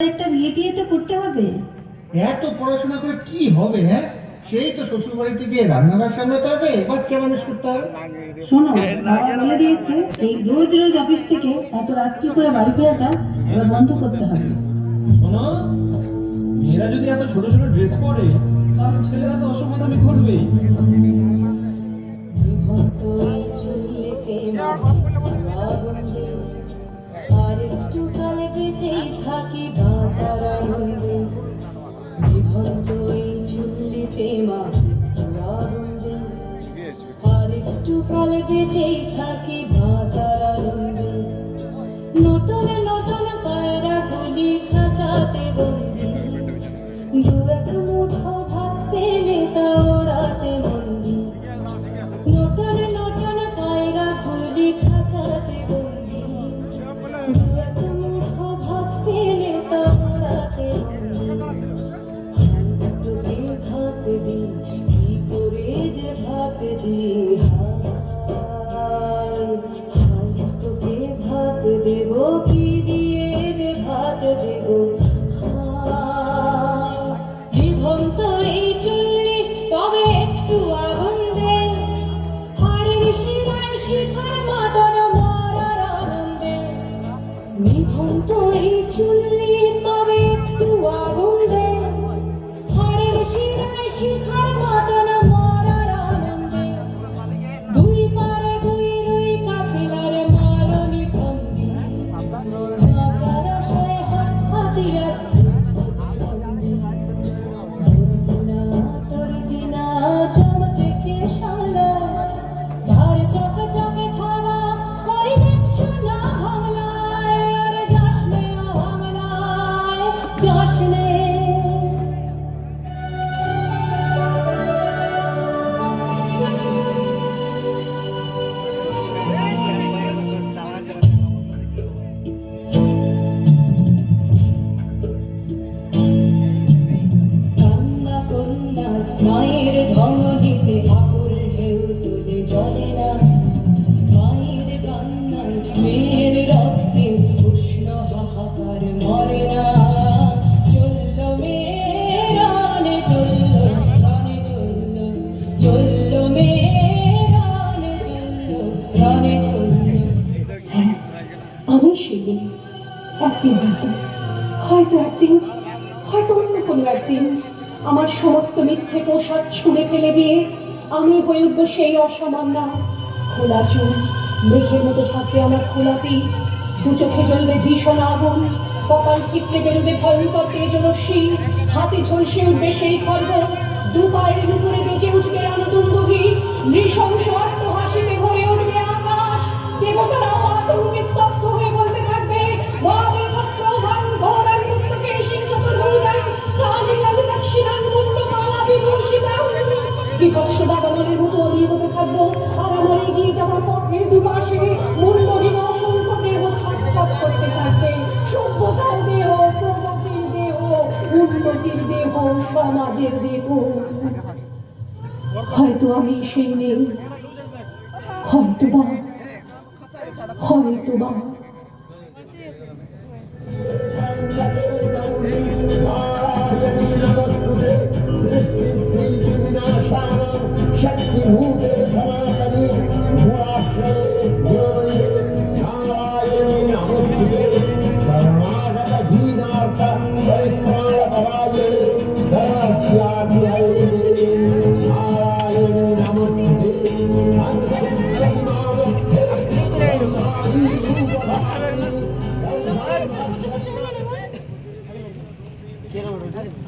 একটা বিয়ে টিয়ে তো করতে হবে। এত পড়াশোনা করে কি হবে? হ্যাঁ, সেই তো শ্বশুর বাড়িতে গিয়ে রান্নাঘর সামলাতে হবে, বাচ্চা মানুষ করতে হবে। শোনো, বাবা বলে দিয়েছে এই রোজ রোজ অফিস থেকে এত রাত্রি করে বাড়ি ফেরাটা এবার বন্ধ করতে হবে। শোনো, মেয়েরা যদি এত ছোট ছোট ড্রেস পরে তাহলে ছেলেরা তো অসমাধানে ঘটবেই। আর একটু কালে বেঁচেই থাকি বাঁচার আনন্দে, বিভক্ত এই চুল্লিতে মাটির আনন্দে। আর একটু কালে বেঁচেই থাকি বাঁচার আনন্দে, নটনে নটনে পায়রা গুলি খাঁচাতে বন্দি, দু এক মুঠো ভাত পেলে তা ওড়াতে বন্দি, নটনে নটনে পায়রা গুলি খাঁচাতে বন্দি, দু এক মুঠো ভাত পেলে তা ওড়াতে বন্দি। তোকে ভাত দি কি করে যে ভাত দি, হায় হায় তোকে ভাত দেব কি দিয়ে যে ভাত দেব, জীবন্ত এই চুল্লি তবে একটু আগুন দে, হাড়ের শিরায় শিখার মাটন মরার আনন্দে, নিভন্ত এই চুল্লি তবে একটু আগুন দে, হাড়ের শিরায় শিখার মাটন মরার আনন্দে, দুই পারে দুই রুই কাফিলার মালনি বন্দি, বাঁচার আশায় হাত হাতিরা তোর দিনা চমকে কে শালা, ধার চকে চকে খাওয়া ওই দেখছো না হামলায়, আরে যাস নে ও হামলায় যাস নে। কান্না কন্যা মায়ের ধমনীতে আকুল ঢেউ তুলে চলে না, মায়ের কান্নায় মেয়ের রক্তে উষ্ণ হাহাকার মরে না, চলল মেয়ে রানে চলল, রানে চলল, চলল মেয়ে রানে চলল, রানে চলল। হ্যাঁ, আমি শিখি একদিন হয়তো একদিন হয়তো অন্য কোনো একদিন আমার সমস্ত মিথ্যে পোশাক ছুঁড়ে ফেলে দিয়ে আমি হয়ে উঠবো সেই অসামান্য, খোলা চুল, মেঘের মতো থাকবে আমার খোলা পিঠ, দু চোখে জ্বলবে ভীষণ আগুন, কপাল ঠিকরে বেরোবে ভয়ঙ্কর তেজরশ্মি, হাতে ঝলসে উঠবে সেই খর্গ, দু পায়ের নুপুরে বেজে উঠবে রণদুন্দুভি, নৃশংস অট্টহাসিতে ভরে উঠবে আকাশ, দেবতারাও আতঙ্কে স্তব্ধ হয়ে বলতে থাকবে, ভাবে ভদ্রধান ঘোরান মুক্তকে সিংহতনুজান কালিকাল সাক্ষীরান মুন্ডমালা বিভূষিতাম। বিপৎস দাবানলের মতো আমি এগোতে থাকবো, আর আমার এগিয়ে যাওয়ার পথের দুপাশে মূল্যহীন অসংখ্য দেহ ছটফট করতে থাকবে, সভ্যতার দেহ, প্রগতির দেহ, উন্নতির দেহ, সমাজের দেহ। হয়তো আমি সেই নেই, হয়তোবা হয়তোবা Quiero